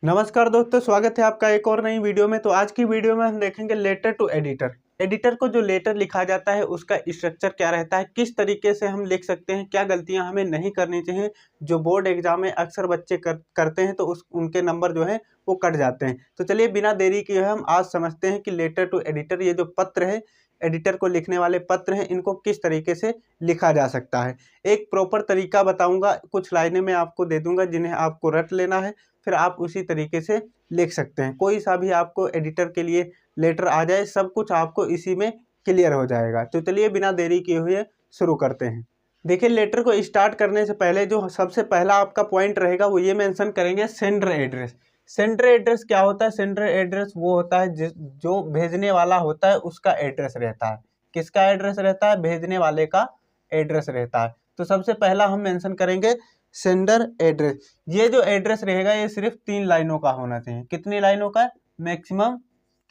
नमस्कार दोस्तों, स्वागत है आपका एक और नई वीडियो में। तो आज की वीडियो में हम देखेंगे लेटर टू एडिटर। एडिटर को जो लेटर लिखा जाता है उसका स्ट्रक्चर क्या रहता है, किस तरीके से हम लिख सकते हैं, क्या गलतियां हमें नहीं करनी चाहिए। जो बोर्ड एग्जाम में अक्सर बच्चे करते हैं तो उनके नंबर जो है वो कट जाते हैं। तो चलिए बिना देरी किए हम आज समझते हैं कि लेटर टू एडिटर, ये जो पत्र है, एडिटर को लिखने वाले पत्र हैं, इनको किस तरीके से लिखा जा सकता है। एक प्रॉपर तरीका बताऊंगा, कुछ लाइनें मैं आपको दे दूंगा जिन्हें आपको रट लेना है, फिर आप उसी तरीके से लिख सकते हैं। कोई सा भी आपको एडिटर के लिए लेटर आ जाए, सब कुछ आपको इसी में क्लियर हो जाएगा। तो चलिए बिना देरी किए हुए शुरू करते हैं। देखिए, लेटर को स्टार्ट करने से पहले जो सबसे पहला आपका पॉइंट रहेगा वो ये मेंशन करेंगे, सेंडर एड्रेस। सेंडर एड्रेस क्या होता है? सेंडर एड्रेस वो होता है जो भेजने वाला होता है उसका एड्रेस रहता है। किसका एड्रेस रहता है? भेजने वाले का एड्रेस रहता है। तो सबसे पहला हम मेंशन करेंगे सेंडर एड्रेस। ये जो एड्रेस रहेगा ये सिर्फ 3 लाइनों का होना चाहिए। कितनी लाइनों का? मैक्सिमम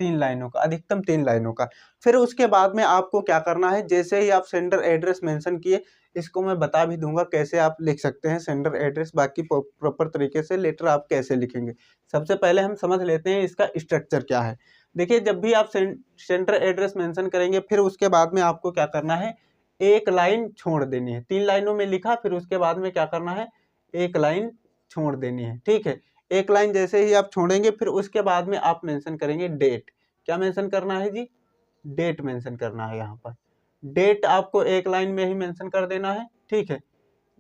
3 लाइनों का, अधिकतम 3 लाइनों का। फिर उसके बाद में आपको क्या करना है, जैसे ही आप सेंडर एड्रेस मेंशन किए, इसको मैं बता भी दूंगा कैसे आप लिख सकते हैं सेंडर एड्रेस, बाकी प्रॉपर तरीके से लेटर आप कैसे लिखेंगे। सबसे पहले हम समझ लेते हैं इसका स्ट्रक्चर क्या है। देखिए, जब भी आप सेंडर एड्रेस मेंशन करेंगे, फिर उसके बाद में आपको क्या करना है, एक लाइन छोड़ देनी है। 3 लाइनों में लिखा, फिर उसके बाद में क्या करना है, एक लाइन छोड़ देनी है। ठीक है, एक लाइन जैसे ही आप छोड़ेंगे, फिर उसके बाद में आप मेंशन करेंगे डेट। क्या मेंशन करना है जी? डेट मेंशन करना है। यहाँ पर डेट आपको एक लाइन में ही मेंशन कर देना है। ठीक है,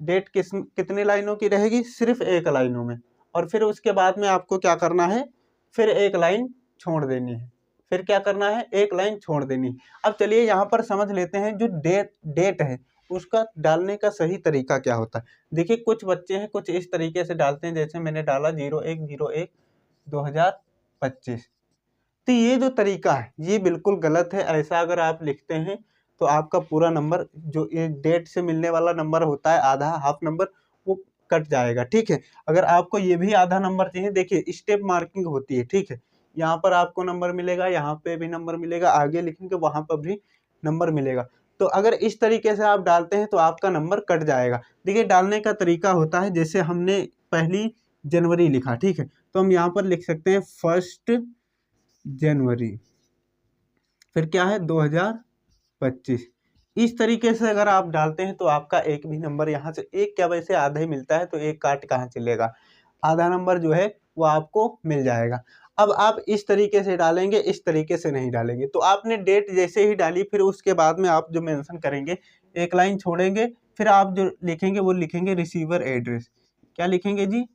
डेट कितनी लाइनों की रहेगी? सिर्फ एक लाइनों में। और फिर उसके बाद में आपको क्या करना है, फिर एक लाइन छोड़ देनी है। फिर क्या करना है, एक लाइन छोड़ देनी है। अब चलिए यहाँ पर समझ लेते हैं जो डेट है उसका डालने का सही तरीका क्या होता है। देखिए, कुछ बच्चे हैं कुछ इस तरीके से डालते हैं, जैसे मैंने डाला 01/01/2025। तो ये जो तरीका है ये बिल्कुल गलत है। ऐसा अगर आप लिखते हैं तो आपका पूरा नंबर, जो ये डेट से मिलने वाला नंबर होता है, आधा हाफ नंबर, वो कट जाएगा। ठीक है, अगर आपको ये भी आधा नंबर चाहिए, देखिए स्टेप मार्किंग होती है। ठीक है, यहाँ पर आपको नंबर मिलेगा, यहाँ पे भी नंबर मिलेगा, आगे लिखेंगे वहां पर भी नंबर मिलेगा। तो अगर इस तरीके से आप डालते हैं तो आपका नंबर कट जाएगा। देखिए, डालने का तरीका होता है, जैसे हमने 1 जनवरी लिखा, ठीक है, तो हम यहाँ पर लिख सकते हैं 1 जनवरी, फिर क्या है 2025। इस तरीके से अगर आप डालते हैं तो आपका एक भी नंबर, यहाँ से एक क्या, वैसे आधा ही मिलता है तो एक काट कहाँ चलेगा, आधा नंबर जो है वो आपको मिल जाएगा। अब आप इस तरीके से डालेंगे, इस तरीके से नहीं डालेंगे। तो आपने डेट जैसे ही डाली, फिर उसके बाद में आप जो मेंशन करेंगे, एक लाइन छोड़ेंगे, फिर आप जो लिखेंगे वो लिखेंगे रिसीवर एड्रेस। क्या लिखेंगे जी?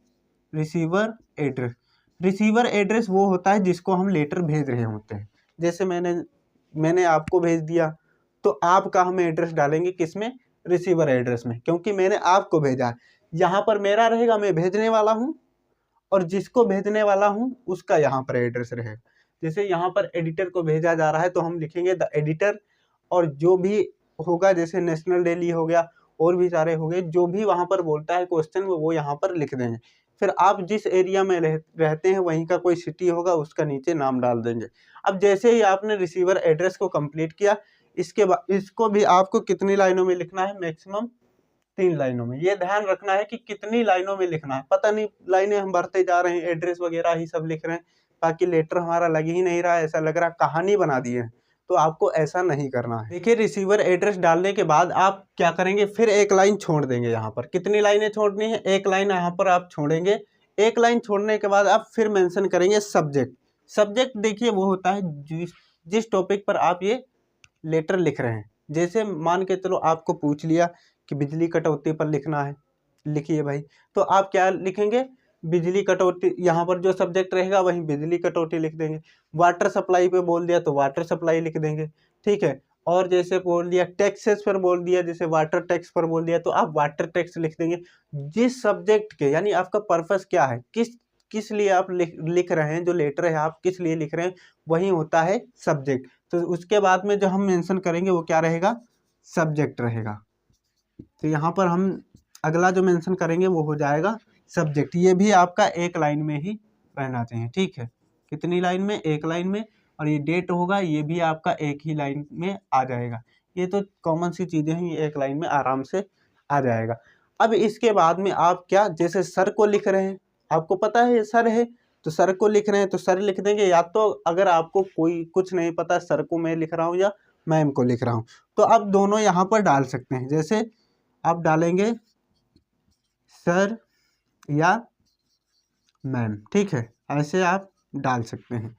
Receiver address. रिसीवर एड्रेस वो होता है जिसको हम लेटर भेज रहे होते हैं। जैसे मैंने आपको भेज दिया, तो आपका हम एड्रेस डालेंगे किसमें? रिसीवर एड्रेस में, क्योंकि मैंने आपको भेजा है। यहाँ पर मेरा रहेगा, मैं भेजने वाला हूँ, और जिसको भेजने वाला हूँ उसका यहाँ पर एड्रेस रहेगा। जैसे यहाँ पर एडिटर को भेजा जा रहा है तो हम लिखेंगे द एडिटर, और जो भी होगा, जैसे नेशनल डेली हो गया और भी सारे हो गए, जो भी वहाँ पर बोलता है क्वेश्चन वो यहाँ पर लिख देंगे। फिर आप जिस एरिया में रहते हैं वहीं का कोई सिटी होगा, उसका नीचे नाम डाल देंगे। अब जैसे ही आपने रिसीवर एड्रेस को कंप्लीट किया, इसके बाद इसको भी आपको कितनी लाइनों में लिखना है? मैक्सिमम 3 लाइनों में। ये ध्यान रखना है कि कितनी लाइनों में लिखना है। पता नहीं लाइनें हम भरते जा रहे हैं, एड्रेस वगैरह ही सब लिख रहे हैं, बाकी लेटर हमारा लग ही नहीं रहा है, ऐसा लग रहा है कहानी बना दी है। तो आपको ऐसा नहीं करना है। देखिए, रिसीवर एड्रेस डालने के बाद आप क्या करेंगे, फिर एक लाइन छोड़ देंगे। यहाँ पर कितनी लाइनें छोड़नी है? एक लाइन यहाँ पर आप छोड़ेंगे। एक लाइन छोड़ने के बाद आप फिर मेंशन करेंगे सब्जेक्ट। सब्जेक्ट देखिए वो होता है जिस टॉपिक पर आप ये लेटर लिख रहे हैं। जैसे मान के चलो आपको पूछ लिया कि बिजली कटौती पर लिखना है, लिखिए भाई, तो आप क्या लिखेंगे? बिजली कटौती। यहाँ पर जो सब्जेक्ट रहेगा वहीं बिजली कटौती लिख देंगे। वाटर सप्लाई पे बोल दिया तो वाटर सप्लाई लिख देंगे। ठीक है, और जैसे बोल दिया टैक्सेस पर बोल दिया, जैसे वाटर टैक्स पर बोल दिया तो आप वाटर टैक्स लिख देंगे। जिस सब्जेक्ट के, यानी आपका पर्पस क्या है, किस लिए आप लिख रहे हैं, जो लेटर है आप किस लिए लिख रहे हैं, वही होता है सब्जेक्ट। तो उसके बाद में जो हम मेंशन करेंगे वो क्या रहेगा? सब्जेक्ट रहेगा। तो यहाँ पर हम अगला जो मेंशन करेंगे वो हो जाएगा सब्जेक्ट। ये भी आपका एक लाइन में ही रहना चाहिए। ठीक है, कितनी लाइन में? एक लाइन में। और ये डेट होगा, ये भी आपका एक ही लाइन में आ जाएगा। ये तो कॉमन सी चीज़ें हैं, ये एक लाइन में आराम से आ जाएगा। अब इसके बाद में आप क्या, जैसे सर को लिख रहे हैं, आपको पता है ये सर है, तो सर को लिख रहे हैं तो सर लिख देंगे, या तो अगर आपको कोई कुछ नहीं पता, सर को मैं लिख रहा हूँ या मैम को लिख रहा हूँ, तो आप दोनों यहाँ पर डाल सकते हैं। जैसे आप डालेंगे सर या मैम, ठीक है, ऐसे आप डाल सकते हैं।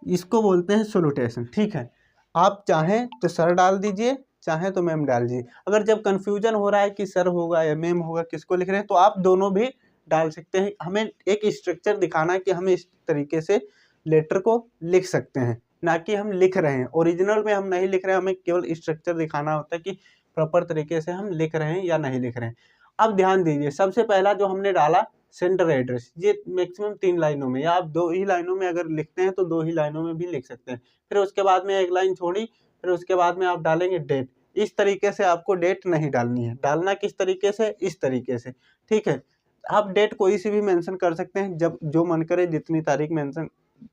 इसको बोलते हैं सैल्यूटेशन, ठीक है। आप चाहें तो सर डाल दीजिए, चाहें तो मैम डाल दीजिए। अगर जब कन्फ्यूजन हो रहा है कि सर होगा या मैम होगा, किसको लिख रहे हैं, तो आप दोनों भी डाल सकते हैं। हमें एक स्ट्रक्चर दिखाना है कि हम इस तरीके से लेटर को लिख सकते हैं, ना कि हम लिख रहे हैं। ओरिजिनल में हम नहीं लिख रहे हैं, हमें केवल स्ट्रक्चर दिखाना होता है कि प्रॉपर तरीके से हम लिख रहे हैं या नहीं लिख रहे हैं। अब ध्यान दीजिए, सबसे पहला जो हमने डाला सेंटर एड्रेस, ये मैक्सिमम 3 लाइनों में, या आप 2 ही लाइनों में अगर लिखते हैं तो 2 ही लाइनों में भी लिख सकते हैं। फिर उसके बाद में एक लाइन छोड़ी, फिर उसके बाद में आप डालेंगे डेट। इस तरीके से आपको डेट नहीं डालनी है। डालना किस तरीके से, इस तरीके से, ठीक है। आप डेट कोई सी भी मेंशन कर सकते हैं, जब जो मन करे, जितनी तारीख मेंशन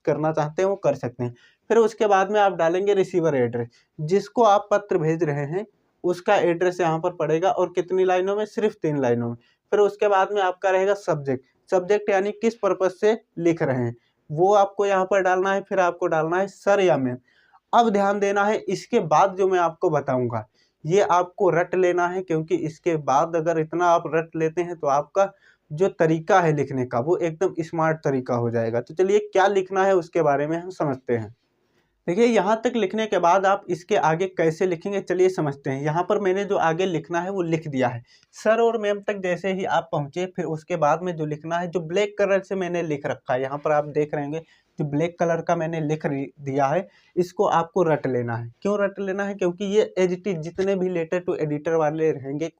करना चाहते हैं वो कर सकते हैं। फिर उसके बाद में आप डालेंगे रिसीवर एड्रेस, जिसको आप पत्र भेज रहे हैं उसका एड्रेस यहाँ पर पड़ेगा, और कितनी लाइनों में, सिर्फ 3 लाइनों में। फिर उसके बाद में आपका रहेगा सब्जेक्ट, सब्जेक्ट यानी किस पर्पज से लिख रहे हैं वो आपको यहाँ पर डालना है। फिर आपको डालना है सर या मैम। अब ध्यान देना है, इसके बाद जो मैं आपको बताऊंगा ये आपको रट लेना है, क्योंकि इसके बाद अगर इतना आप रट लेते हैं तो आपका जो तरीका है लिखने का वो एकदम स्मार्ट तरीका हो जाएगा। तो चलिए क्या लिखना है उसके बारे में हम समझते हैं। देखिए, यहाँ तक लिखने के बाद आप इसके आगे कैसे लिखेंगे चलिए समझते हैं। यहाँ पर मैंने जो आगे लिखना है वो लिख दिया है। सर और मैम तक जैसे ही आप पहुँचे, फिर उसके बाद में जो लिखना है, जो ब्लैक कलर से मैंने लिख रखा है, यहाँ पर आप देख रहे होंगे जो ब्लैक कलर का मैंने लिख दिया है, इसको आपको रट लेना है। क्यों रट लेना है, क्योंकि ये एज इट इज जितने भी लेटर टू एडिटर वाले रहेंगे,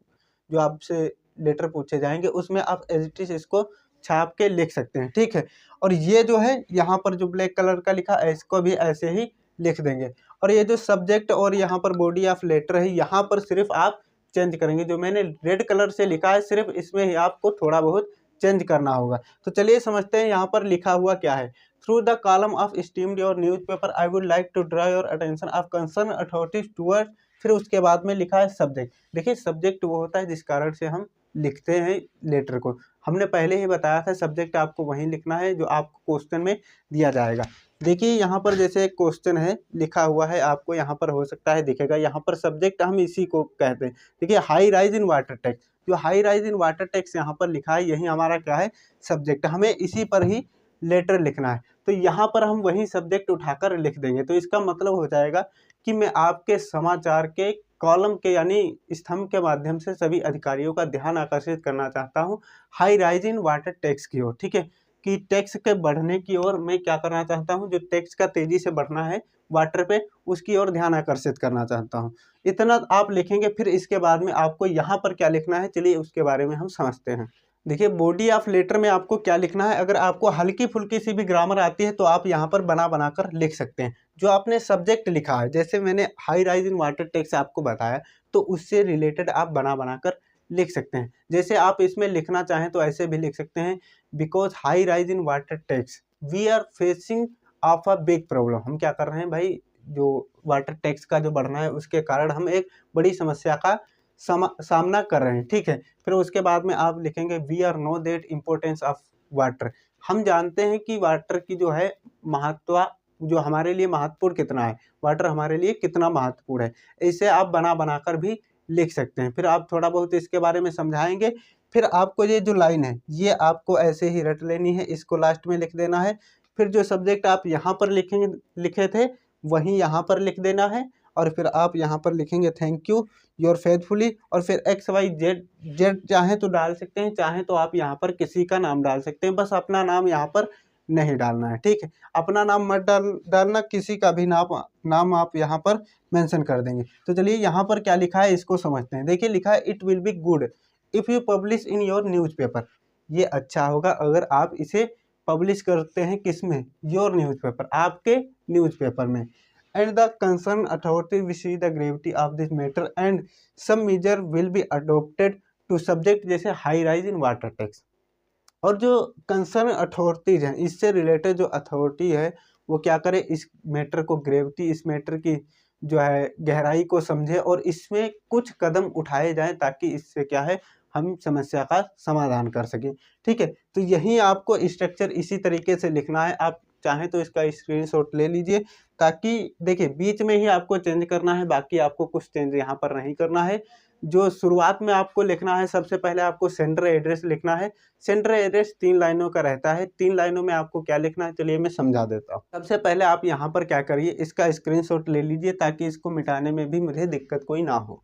जो आपसे लेटर पूछे जाएंगे, उसमें आप एज इट इज इसको छाप के लिख सकते हैं, ठीक है। और ये जो है यहाँ पर जो ब्लैक कलर का लिखा है, इसको भी ऐसे ही लिख देंगे। और ये जो सब्जेक्ट और यहाँ पर बॉडी ऑफ लेटर है, यहाँ पर सिर्फ आप चेंज करेंगे। जो मैंने रेड कलर से लिखा है, सिर्फ इसमें ही आपको थोड़ा बहुत चेंज करना होगा। तो चलिए समझते हैं यहाँ पर लिखा हुआ क्या है। Through the column of esteemed your newspaper I would like to draw your attention of concern authorities towards. फिर उसके बाद में लिखा है सब्जेक्ट। देखिए, सब्जेक्ट वो होता है जिस कारण से हम लिखते हैं लेटर को। हमने पहले ही बताया था, सब्जेक्ट आपको वहीं लिखना है जो आपको क्वेश्चन में दिया जाएगा। देखिए, यहाँ पर जैसे एक क्वेश्चन है लिखा हुआ है, आपको यहाँ पर हो सकता है दिखेगा, यहाँ पर सब्जेक्ट हम इसी को कहते हैं। देखिए, high rise in water tax, जो high rise in water tax यहाँ पर लिखा है, यही हमारा क्या है, सब्जेक्ट। हमें इसी पर ही लेटर लिखना है, तो यहाँ पर हम वही सब्जेक्ट उठाकर लिख देंगे। तो इसका मतलब हो जाएगा कि मैं आपके समाचार के कॉलम के यानी स्तंभ के माध्यम से सभी अधिकारियों का ध्यान आकर्षित करना चाहता हूँ high rise in water tax की ओर, ठीक है, कि टैक्स के बढ़ने की ओर मैं क्या करना चाहता हूँ, जो टैक्स का तेजी से बढ़ना है वाटर पे, उसकी ओर ध्यान आकर्षित करना चाहता हूँ। इतना आप लिखेंगे। फिर इसके बाद में आपको यहाँ पर क्या लिखना है, चलिए उसके बारे में हम समझते हैं। देखिए, बॉडी ऑफ लेटर में आपको क्या लिखना है, अगर आपको हल्की फुल्की सी भी ग्रामर आती है तो आप यहाँ पर बना कर लिख सकते हैं। जो आपने सब्जेक्ट लिखा है, जैसे मैंने high rise in water tax आपको बताया, तो उससे रिलेटेड आप बना कर लिख सकते हैं। जैसे आप इसमें लिखना चाहें तो ऐसे भी लिख सकते हैं, because high rise in water tax we are facing of a big problem. हम क्या कर रहे हैं भाई, जो वाटर टैक्स का जो बढ़ना है उसके कारण हम एक बड़ी समस्या का सामना कर रहे हैं, ठीक है। फिर उसके बाद में आप लिखेंगे we are know that importance of water. हम जानते हैं कि वाटर की जो है महत्व, जो हमारे लिए महत्वपूर्ण कितना है, वाटर हमारे लिए कितना महत्वपूर्ण है। इसे आप बना कर भी लिख सकते हैं। फिर आप थोड़ा बहुत इसके बारे में समझाएंगे। फिर आपको ये जो लाइन है ये आपको ऐसे ही रट लेनी है, इसको लास्ट में लिख देना है। फिर जो सब्जेक्ट आप यहाँ पर लिखे थे वहीं यहाँ पर लिख देना है, और फिर आप यहाँ पर लिखेंगे थैंक यू योर फेथफुली, और फिर XYZ चाहें तो डाल सकते हैं, चाहें तो आप यहाँ पर किसी का नाम डाल सकते हैं, बस अपना नाम यहाँ पर नहीं डालना है, ठीक है। अपना नाम मत डालना, किसी का भी नाम आप यहाँ पर मेंशन कर देंगे। तो चलिए यहाँ पर क्या लिखा है इसको समझते हैं। देखिए, लिखा है it will be good if you publish in your newspaper. ये अच्छा होगा अगर आप इसे पब्लिश करते हैं, किसमें, योर न्यूज़पेपर, आपके न्यूज़पेपर में। and the concerned authority will see the gravity of this matter and some measure will be adopted to subject जैसे high rise in water tax. और जो कंसर्न अथॉरिटीज हैं, इससे रिलेटेड जो अथॉरिटी है वो क्या करे, इस मैटर को, ग्रेविटी, इस मैटर की जो है गहराई को समझे और इसमें कुछ कदम उठाए जाएं, ताकि इससे क्या है हम समस्या का समाधान कर सकें। ठीक है, तो यही आपको स्ट्रक्चर इसी तरीके से लिखना है। आप चाहें तो इसका स्क्रीनशॉट ले लीजिए, ताकि देखिए बीच में ही आपको चेंज करना है, बाकी आपको कुछ चेंज यहाँ पर नहीं करना है। जो शुरुआत में आपको लिखना है, सबसे पहले आपको सेंडर एड्रेस लिखना है। सेंडर एड्रेस 3 लाइनों का रहता है। 3 लाइनों में आपको क्या लिखना है, चलिए मैं समझा देता हूँ। सबसे पहले आप यहाँ पर क्या करिए, इसका स्क्रीनशॉट ले लीजिए, ताकि इसको मिटाने में भी मुझे दिक्कत कोई ना हो।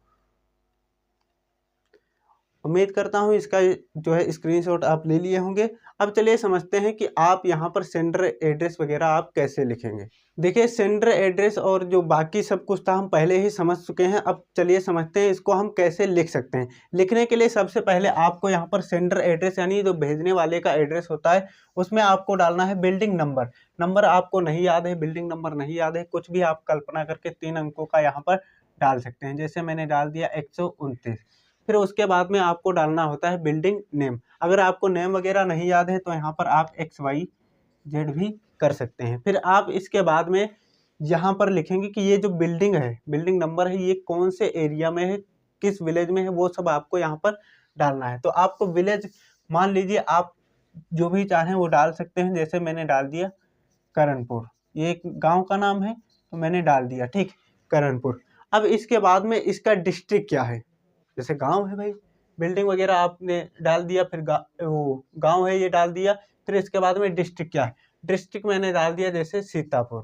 उम्मीद करता हूँ इसका जो है स्क्रीनशॉट आप ले लिए होंगे। अब चलिए समझते हैं कि आप यहाँ पर सेंडर एड्रेस वगैरह आप कैसे लिखेंगे। देखिए सेंडर एड्रेस और जो बाकी सब कुछ था हम पहले ही समझ चुके हैं। अब चलिए समझते हैं इसको हम कैसे लिख सकते हैं। लिखने के लिए सबसे पहले आपको यहाँ पर सेंडर एड्रेस यानी जो भेजने वाले का एड्रेस होता है, उसमें आपको डालना है बिल्डिंग नंबर। नंबर आपको नहीं याद है, बिल्डिंग नंबर नहीं याद है, कुछ भी आप कल्पना करके 3 अंकों का यहाँ पर डाल सकते हैं। जैसे मैंने डाल दिया 129। फिर उसके बाद में आपको डालना होता है बिल्डिंग नेम। अगर आपको नेम वगैरह नहीं याद है तो यहाँ पर आप XYZ भी कर सकते हैं। फिर आप इसके बाद में यहाँ पर लिखेंगे कि ये जो बिल्डिंग है, बिल्डिंग नंबर है, ये कौन से एरिया में है, किस विलेज में है, वो सब आपको यहाँ पर डालना है। तो आपको विलेज मान लीजिए आप जो भी चाहें वो डाल सकते हैं। जैसे मैंने डाल दिया करणपुर, ये एक गाँव का नाम है तो मैंने डाल दिया, ठीक, करणपुर। अब इसके बाद में इसका डिस्ट्रिक्ट क्या है, जैसे गांव है भाई, बिल्डिंग वगैरह आपने डाल दिया, फिर वो गांव है ये डाल दिया। फिर इसके बाद में डिस्ट्रिक्ट क्या है, डिस्ट्रिक्ट मैंने डाल दिया जैसे सीतापुर,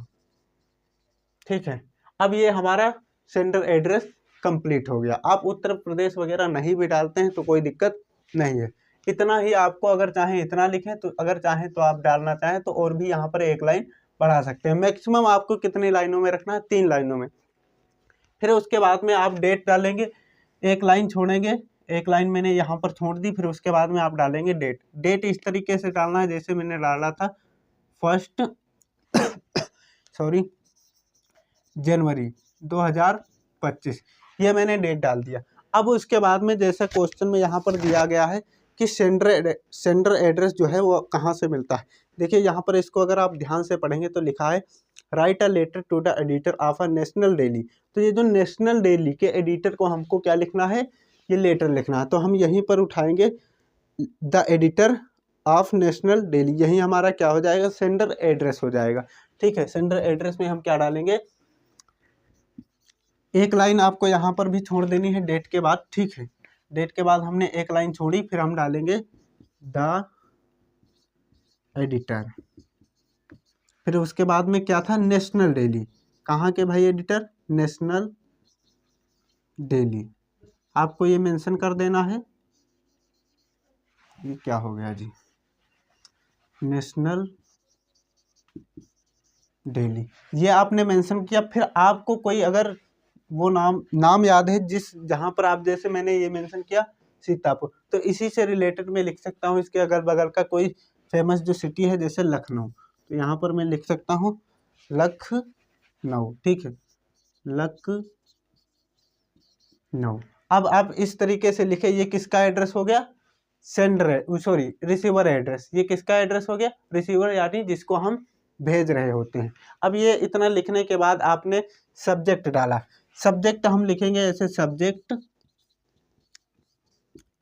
ठीक है। अब ये हमारा सेंडर एड्रेस कंप्लीट हो गया। आप उत्तर प्रदेश वगैरह नहीं भी डालते हैं तो कोई दिक्कत नहीं है। इतना ही आपको, अगर चाहें इतना लिखें तो, अगर चाहें तो आप डालना चाहें तो और भी यहाँ पर 1 लाइन बढ़ा सकते हैं। मैक्सिमम आपको कितनी लाइनों में रखना है, 3 लाइनों में। फिर उसके बाद में आप डेट डालेंगे, 1 लाइन छोड़ेंगे, 1 लाइन मैंने यहाँ पर छोड़ दी। फिर उसके बाद में आप डालेंगे डेट। डेट इस तरीके से डालना है जैसे मैंने डाला था 1 जनवरी 2025, ये मैंने डेट डाल दिया। अब उसके बाद में जैसा क्वेश्चन में यहाँ पर दिया गया है कि सेंडर एड्रेस जो है वो कहाँ से मिलता है। देखिए यहाँ पर इसको अगर आप ध्यान से पढ़ेंगे तो लिखा है write a letter to the editor of a national daily. तो ये जो नेशनल डेली के एडिटर को हमको क्या लिखना है, ये लेटर लिखना है। तो हम यहीं पर उठाएंगे the editor of national daily, यही हमारा क्या हो जाएगा, सेंडर एड्रेस हो जाएगा। ठीक है, सेंडर एड्रेस में हम क्या डालेंगे, 1 लाइन आपको यहाँ पर भी छोड़ देनी है डेट के बाद, ठीक है। डेट के बाद हमने 1 लाइन छोड़ी, फिर हम डालेंगे द एडिटर। फिर उसके बाद में क्या था, नेशनल डेली, कहाँ के भाई एडिटर, नेशनल डेली। आपको ये मेंशन कर देना है, ये क्या हो गया जी, नेशनल डेली, ये आपने मेंशन किया। फिर आपको कोई अगर वो नाम याद है जिस जहाँ पर आप, जैसे मैंने ये मेंशन किया सीतापुर, तो इसी से रिलेटेड मैं लिख सकता हूँ इसके अगल बगल का कोई फेमस जो सिटी है, जैसे लखनऊ, तो यहाँ पर मैं लिख सकता हूँ लखनऊ, ठीक है, लखनऊ। अब आप इस तरीके से लिखे, ये किसका एड्रेस हो गया, रिसीवर एड्रेस। ये किसका एड्रेस हो गया, रिसीवर, यानी जिसको हम भेज रहे होते हैं। अब ये इतना लिखने के बाद आपने सब्जेक्ट डाला। सब्जेक्ट हम लिखेंगे ऐसे,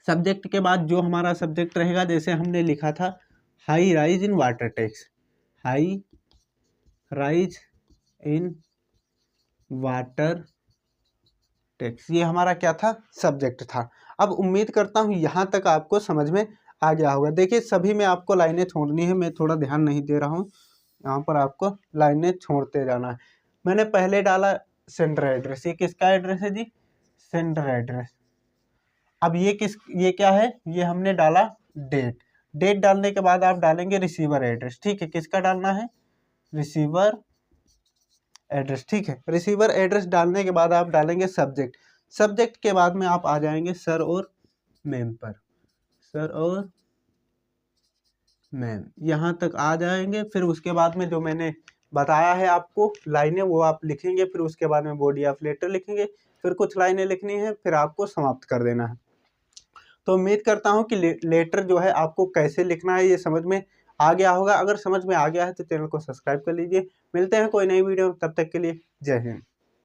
सब्जेक्ट के बाद जो हमारा सब्जेक्ट रहेगा, जैसे हमने लिखा था high rise in water tax, high rise in water tax, ये हमारा क्या था, सब्जेक्ट था। अब उम्मीद करता हूँ यहाँ तक आपको समझ में आ गया होगा। देखिए सभी में आपको लाइनें छोड़नी है, मैं थोड़ा ध्यान नहीं दे रहा हूँ, यहाँ पर आपको लाइनें छोड़ते जाना है। मैंने पहले डाला सेंडर एड्रेस, ये किसका एड्रेस है जी, सेंडर एड्रेस। अब ये क्या है, ये हमने डाला डेट। डेट डालने के बाद आप डालेंगे रिसीवर एड्रेस, ठीक है, किसका डालना है, रिसीवर एड्रेस, ठीक है। रिसीवर एड्रेस डालने के बाद आप डालेंगे सब्जेक्ट। सब्जेक्ट के बाद में आप आ जाएंगे सर और मैम पर, सर और मैम, यहाँ तक आ जाएंगे। फिर उसके बाद में जो मैंने बताया है आपको लाइनें, वो आप लिखेंगे। फिर उसके बाद में बॉडी ऑफ लेटर लिखेंगे, फिर कुछ लाइनें लिखनी है, फिर आपको समाप्त कर देना है। तो उम्मीद करता हूँ कि लेटर जो है आपको कैसे लिखना है ये समझ में आ गया होगा। अगर समझ में आ गया है तो चैनल को सब्सक्राइब कर लीजिए। मिलते हैं कोई नई वीडियो, तब तक के लिए जय हिंद।